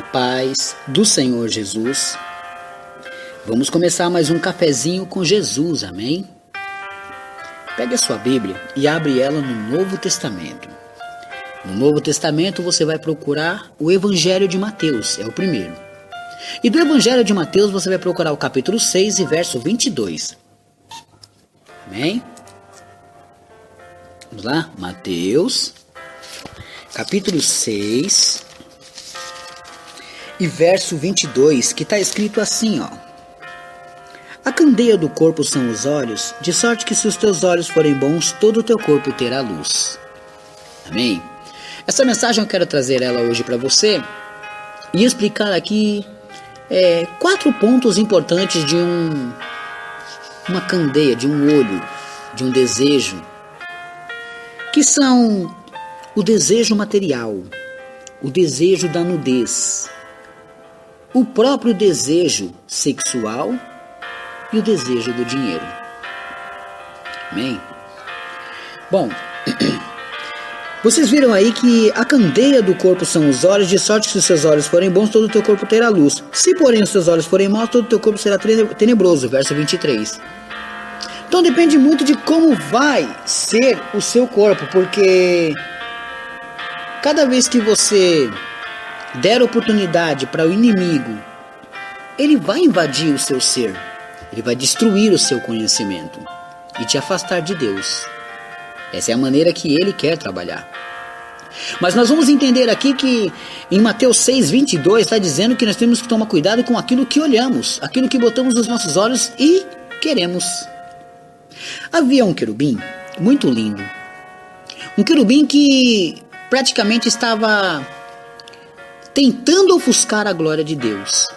A paz do Senhor Jesus. Vamos começar mais um cafezinho com Jesus, amém? Pegue a sua Bíblia e abre ela no Novo Testamento. No Novo Testamento você vai procurar o Evangelho de Mateus, é o primeiro. E do Evangelho de Mateus você vai procurar o capítulo 6 e verso 22. Amém? Vamos lá? Mateus, capítulo 6 e verso 22, que está escrito assim, ó. A candeia do corpo são os olhos, de sorte que se os teus olhos forem bons, todo o teu corpo terá luz. Amém? Essa mensagem eu quero trazer ela hoje para você e explicar aqui 4 pontos importantes de uma candeia, de um olho, de um desejo, que são o desejo material, o desejo da nudez, o próprio desejo sexual e o desejo do dinheiro. Amém? Bom, vocês viram aí que a candeia do corpo são os olhos, de sorte que se os seus olhos forem bons, todo o teu corpo terá luz. Se porém os seus olhos forem maus, todo o teu corpo será tenebroso. Verso 23. Então depende muito de como vai ser o seu corpo, porque cada vez que você der oportunidade para o inimigo, ele vai invadir o seu ser, ele vai destruir o seu conhecimento e te afastar de Deus. Essa é a maneira que ele quer trabalhar. Mas nós vamos entender aqui que em Mateus 6, 22 está dizendo que nós temos que tomar cuidado com aquilo que olhamos, aquilo que botamos nos nossos olhos e queremos. Havia um querubim muito lindo, um querubim que praticamente estava tentando ofuscar a glória de Deus.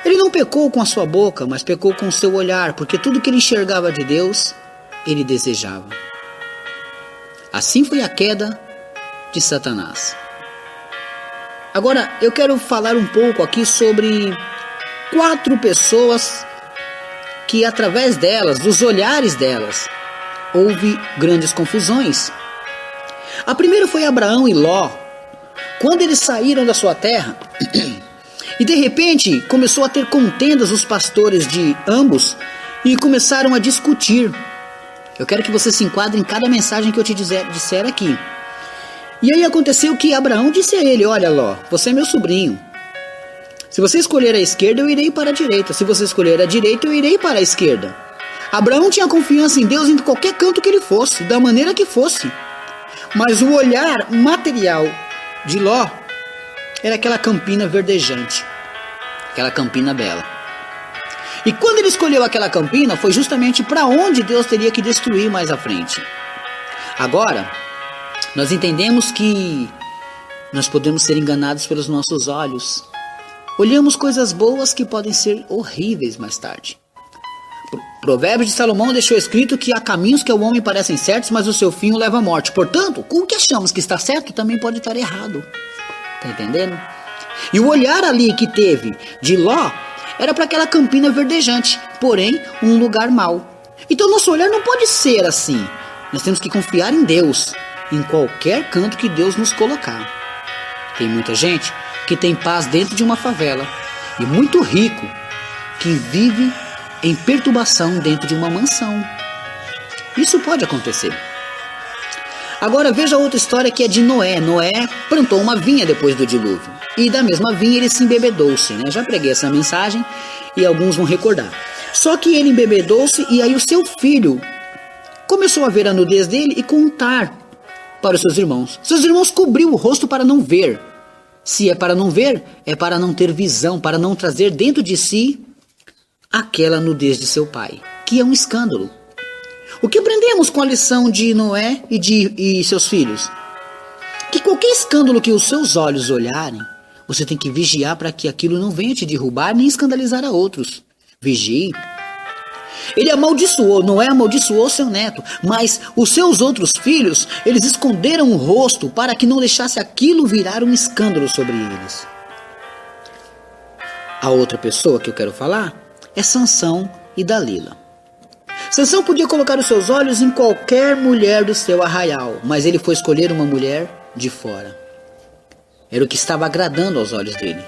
Ele não pecou com a sua boca, mas pecou com o seu olhar, porque tudo que ele enxergava de Deus, ele desejava. Assim foi a queda de Satanás. Agora, eu quero falar um pouco aqui sobre 4 pessoas que, através delas, dos olhares delas, houve grandes confusões. A primeira foi Abraão e Ló. Quando eles saíram da sua terra, e de repente começou a ter contendas os pastores de ambos, e começaram a discutir. Eu quero que você se enquadre em cada mensagem que eu te disser aqui. E aí aconteceu que Abraão disse a ele: olha Ló, você é meu sobrinho. Se você escolher a esquerda, eu irei para a direita. Se você escolher a direita, eu irei para a esquerda. Abraão tinha confiança em Deus em qualquer canto que ele fosse, da maneira que fosse. Mas o olhar material de Ló era aquela campina verdejante, aquela campina bela. E quando ele escolheu aquela campina, foi justamente para onde Deus teria que destruir mais à frente. Agora, nós entendemos que nós podemos ser enganados pelos nossos olhos. Olhamos coisas boas que podem ser horríveis mais tarde. Provérbios de Salomão deixou escrito que há caminhos que ao homem parecem certos, mas o seu fim o leva à morte. Portanto, o que achamos que está certo também pode estar errado. Tá entendendo? E o olhar ali que teve de Ló era para aquela campina verdejante, porém um lugar mau. Então nosso olhar não pode ser assim. Nós temos que confiar em Deus, em qualquer canto que Deus nos colocar. Tem muita gente que tem paz dentro de uma favela e muito rico que vive em perturbação dentro de uma mansão. Isso pode acontecer. Agora veja outra história que é de Noé. Noé plantou uma vinha depois do dilúvio. E da mesma vinha ele se embebedou-se, né? Já preguei essa mensagem e alguns vão recordar. Só que ele embebedou-se e aí o seu filho começou a ver a nudez dele e contar para os seus irmãos. Seus irmãos cobriu o rosto para não ver. Se é para não ver, é para não ter visão, para não trazer dentro de si aquela nudez de seu pai, que é um escândalo. O que aprendemos com a lição de Noé e seus filhos? Que qualquer escândalo que os seus olhos olharem, você tem que vigiar para que aquilo não venha te derrubar nem escandalizar a outros. Vigie. Ele amaldiçoou, Noé amaldiçoou seu neto, mas os seus outros filhos, eles esconderam o rosto para que não deixasse aquilo virar um escândalo sobre eles. A outra pessoa que eu quero falar é Sansão e Dalila. Sansão podia colocar os seus olhos em qualquer mulher do seu arraial, mas ele foi escolher uma mulher de fora. Era o que estava agradando aos olhos dele.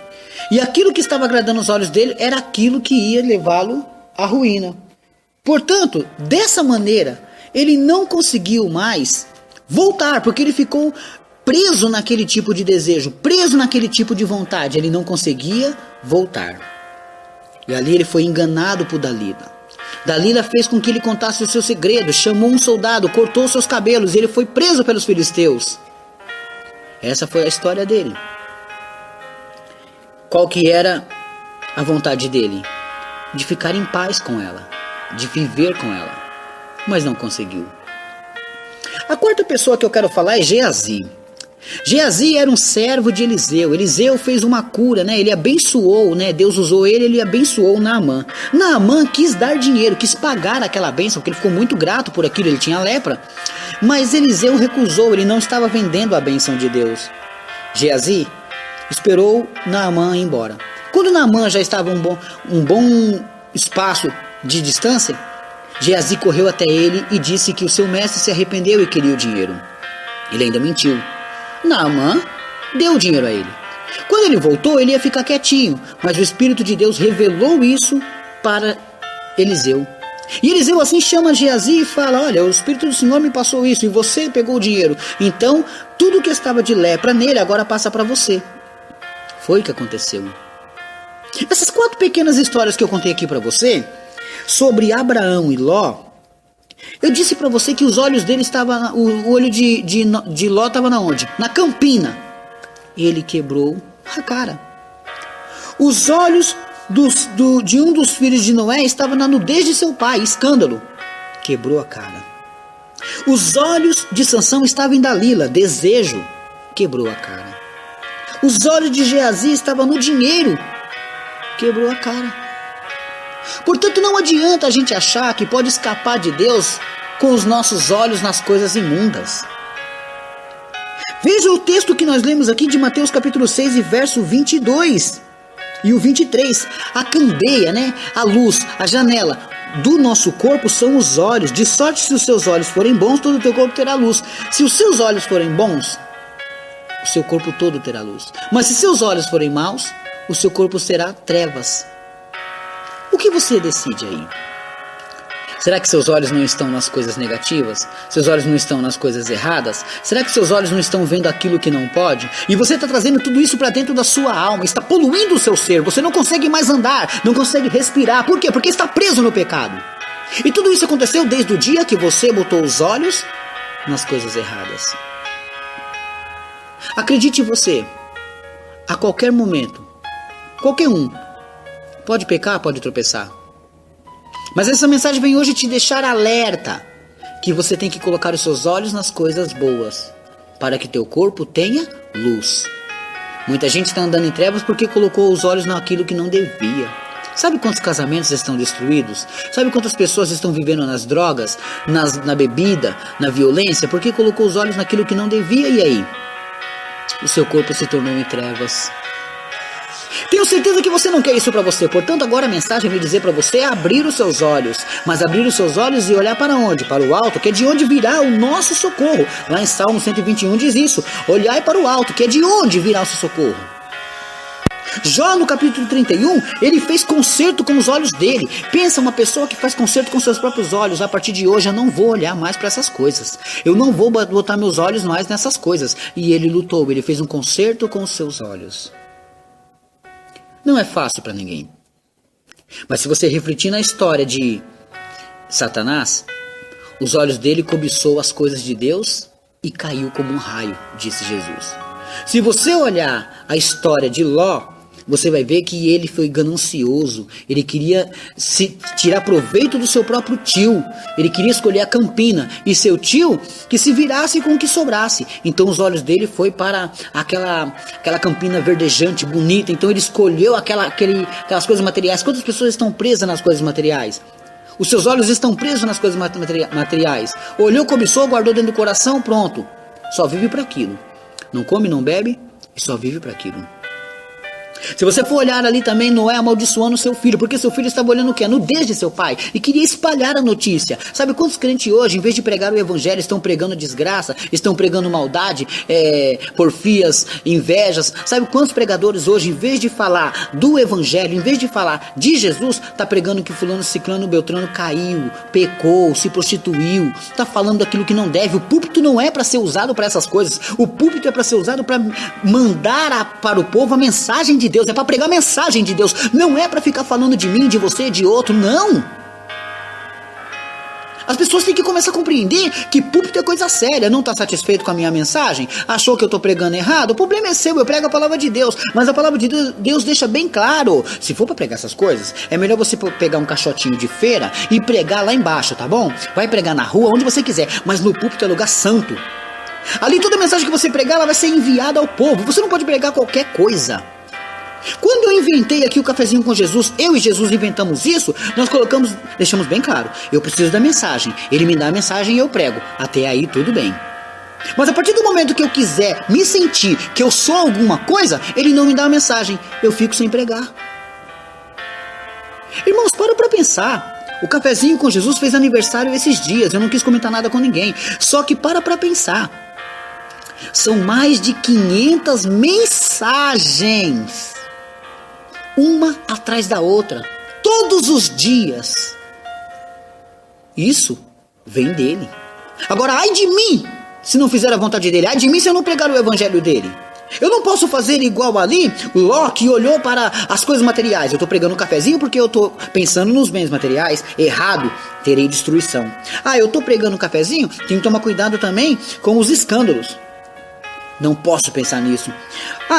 E aquilo que estava agradando aos olhos dele era aquilo que ia levá-lo à ruína. Portanto, dessa maneira, ele não conseguiu mais voltar, porque ele ficou preso naquele tipo de desejo, preso naquele tipo de vontade. Ele não conseguia voltar. E ali ele foi enganado por Dalila. Dalila fez com que ele contasse o seu segredo, chamou um soldado, cortou seus cabelos e ele foi preso pelos filisteus. Essa foi a história dele. Qual que era a vontade dele? De ficar em paz com ela, de viver com ela, mas não conseguiu. A quarta pessoa que eu quero falar é Geazi. Geazi era um servo de Eliseu. Eliseu fez uma cura, né? Ele abençoou, né? Deus usou ele abençoou Naamã. Naamã quis dar dinheiro, quis pagar aquela bênção, porque ele ficou muito grato por aquilo, ele tinha lepra. Mas Eliseu recusou, ele não estava vendendo a bênção de Deus. Geazi esperou Naamã ir embora. Quando Naamã já estava um bom espaço de distância, Geazi correu até ele e disse que o seu mestre se arrependeu e queria o dinheiro. Ele ainda mentiu. Naamã deu o dinheiro a ele. Quando ele voltou, ele ia ficar quietinho, mas o Espírito de Deus revelou isso para Eliseu. E Eliseu assim chama Geazi e fala: olha, o Espírito do Senhor me passou isso e você pegou o dinheiro. Então, tudo que estava de lepra nele agora passa para você. Foi o que aconteceu. Essas 4 pequenas histórias que eu contei aqui para você, sobre Abraão e Ló, eu disse para você que os olhos dele estavam, o olho de Ló estava na onde? Na campina. Ele quebrou a cara. Os olhos de um dos filhos de Noé estavam na nudez de seu pai, escândalo. Quebrou a cara. Os olhos de Sansão estavam em Dalila, desejo. Quebrou a cara. Os olhos de Geazi estavam no dinheiro. Quebrou a cara. Portanto, não adianta a gente achar que pode escapar de Deus com os nossos olhos nas coisas imundas. Veja o texto que nós lemos aqui de Mateus capítulo 6 e verso 22 e o 23. A candeia, né? A luz, a janela do nosso corpo são os olhos. De sorte, se os seus olhos forem bons, todo o teu corpo terá luz. Se os seus olhos forem bons, o seu corpo todo terá luz. Mas se seus olhos forem maus, o seu corpo será trevas. O que você decide aí? Será que seus olhos não estão nas coisas negativas? Seus olhos não estão nas coisas erradas? Será que seus olhos não estão vendo aquilo que não pode? E você está trazendo tudo isso para dentro da sua alma, está poluindo o seu ser, você não consegue mais andar, não consegue respirar. Por quê? Porque está preso no pecado. E tudo isso aconteceu desde o dia que você botou os olhos nas coisas erradas. Acredite você, a qualquer momento, qualquer um, pode pecar, pode tropeçar. Mas essa mensagem vem hoje te deixar alerta que você tem que colocar os seus olhos nas coisas boas, para que teu corpo tenha luz. Muita gente está andando em trevas porque colocou os olhos naquilo que não devia. Sabe quantos casamentos estão destruídos? Sabe quantas pessoas estão vivendo nas drogas, na bebida, na violência? Porque colocou os olhos naquilo que não devia, e aí? O seu corpo se tornou em trevas. Tenho certeza que você não quer isso para você. Portanto, agora a mensagem vem dizer para você abrir os seus olhos. Mas abrir os seus olhos e olhar para onde? Para o alto, que é de onde virá o nosso socorro. Lá em Salmo 121 diz isso. Olhai para o alto, que é de onde virá o seu socorro. Jó no capítulo 31, ele fez concerto com os olhos dele. Pensa, uma pessoa que faz concerto com seus próprios olhos. A partir de hoje eu não vou olhar mais para essas coisas. Eu não vou botar meus olhos mais nessas coisas. E ele lutou, ele fez um concerto com os seus olhos. Não é fácil para ninguém. Mas se você refletir na história de Satanás, os olhos dele cobiçou as coisas de Deus e caiu como um raio, disse Jesus. Se você olhar a história de Ló, você vai ver que ele foi ganancioso. Ele queria tirar proveito do seu próprio tio. Ele queria escolher a campina. E seu tio que se virasse com o que sobrasse. Então os olhos dele foi para aquela campina verdejante, bonita. Então ele escolheu aquelas coisas materiais. Quantas pessoas estão presas nas coisas materiais? Os seus olhos estão presos nas coisas materiais. Olhou, cobiçou, guardou dentro do coração, pronto. Só vive para aquilo. Não come, não bebe e só vive para aquilo. Se você for olhar ali também, Noé amaldiçoando seu filho, porque seu filho estava olhando o quê? A nudez de seu pai, e queria espalhar a notícia. Sabe quantos crentes hoje, em vez de pregar o evangelho, estão pregando desgraça, estão pregando maldade, porfias, invejas? Sabe quantos pregadores hoje, em vez de falar do evangelho, em vez de falar de Jesus, está pregando que fulano, ciclano, beltrano caiu, pecou, se prostituiu, está falando daquilo que não deve. O púlpito não é para ser usado para essas coisas. O púlpito é para ser usado para mandar para o povo a mensagem de Deus, é para pregar a mensagem de Deus, não é para ficar falando de mim, de você, de outro, não. As pessoas têm que começar a compreender que púlpito é coisa séria. Não está satisfeito com a minha mensagem? Achou que eu estou pregando errado? O problema é seu, eu prego a palavra de Deus, mas a palavra de Deus deixa bem claro. Se for para pregar essas coisas, é melhor você pegar um caixotinho de feira e pregar lá embaixo, tá bom? Vai pregar na rua, onde você quiser, mas no púlpito é lugar santo. Ali toda mensagem que você pregar, ela vai ser enviada ao povo. Você não pode pregar qualquer coisa. Quando eu inventei aqui o cafezinho com Jesus, eu e Jesus inventamos isso, nós deixamos bem claro, eu preciso da mensagem, ele me dá a mensagem e eu prego, até aí tudo bem. Mas a partir do momento que eu quiser me sentir que eu sou alguma coisa, ele não me dá a mensagem, eu fico sem pregar. Irmãos, para pensar, o cafezinho com Jesus fez aniversário esses dias, eu não quis comentar nada com ninguém, só que para pensar, são mais de 500 mensagens, uma atrás da outra, todos os dias. Isso vem dele. Agora, ai de mim, se não fizer a vontade dele. Ai de mim se eu não pregar o evangelho dele. Eu não posso fazer igual ali, Ló, que olhou para as coisas materiais. Eu estou pregando um cafezinho porque eu estou pensando nos bens materiais. Errado, terei destruição. Eu estou pregando um cafezinho, tenho que tomar cuidado também com os escândalos. Não posso pensar nisso.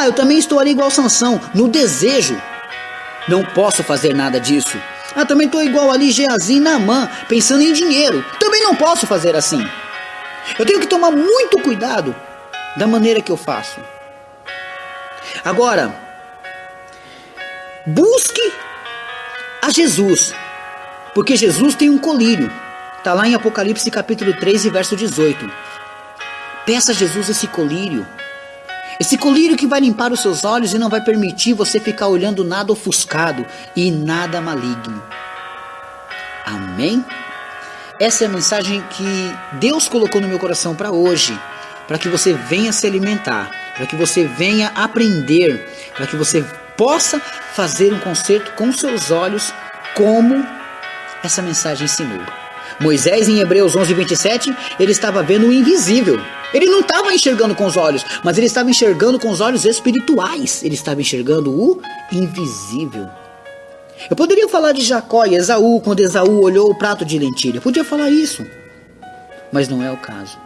Eu também estou ali igual Sansão, no desejo. Não posso fazer nada disso. Também estou igual ali Geazi e Naamã, pensando em dinheiro. Também não posso fazer assim. Eu tenho que tomar muito cuidado da maneira que eu faço. Agora, busque a Jesus, porque Jesus tem um colírio. Está lá em Apocalipse capítulo 3 e verso 18. Peça a Jesus esse colírio. Esse colírio que vai limpar os seus olhos e não vai permitir você ficar olhando nada ofuscado e nada maligno. Amém? Essa é a mensagem que Deus colocou no meu coração para hoje, para que você venha se alimentar, para que você venha aprender, para que você possa fazer um concerto com seus olhos, como essa mensagem ensinou. Moisés, em Hebreus 11:27, ele estava vendo o invisível. Ele não estava enxergando com os olhos, mas ele estava enxergando com os olhos espirituais. Ele estava enxergando o invisível. Eu poderia falar de Jacó e Esaú, quando Esaú olhou o prato de lentilha. Eu podia falar isso, mas não é o caso.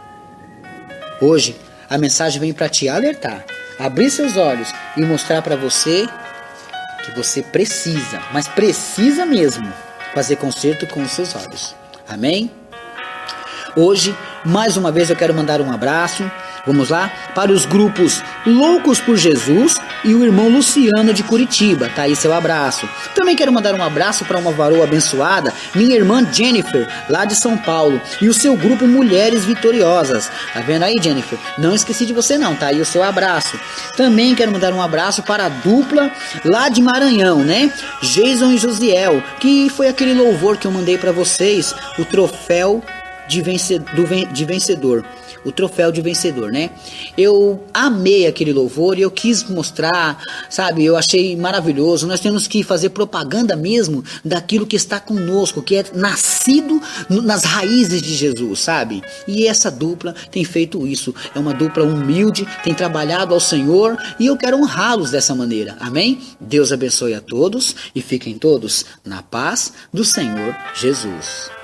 Hoje, a mensagem vem para te alertar, abrir seus olhos e mostrar para você que você precisa, mas precisa mesmo, fazer concerto com os seus olhos. Amém? Hoje, mais uma vez eu quero mandar um abraço, vamos lá, para os grupos Loucos por Jesus e o irmão Luciano de Curitiba, tá aí seu abraço. Também quero mandar um abraço para uma varoa abençoada, minha irmã Jennifer, lá de São Paulo, e o seu grupo Mulheres Vitoriosas. Tá vendo aí, Jennifer? Não esqueci de você não, tá aí o seu abraço. Também quero mandar um abraço para a dupla lá de Maranhão, né? Jason e Josiel, que foi aquele louvor que eu mandei para vocês, o troféu de vencedor. O troféu de vencedor, né? Eu amei aquele louvor e eu quis mostrar, sabe? Eu achei maravilhoso. Nós temos que fazer propaganda mesmo daquilo que está conosco, que é nascido nas raízes de Jesus, sabe? E essa dupla tem feito isso. É uma dupla humilde, tem trabalhado ao Senhor e eu quero honrá-los dessa maneira. Amém? Deus abençoe a todos e fiquem todos na paz do Senhor Jesus.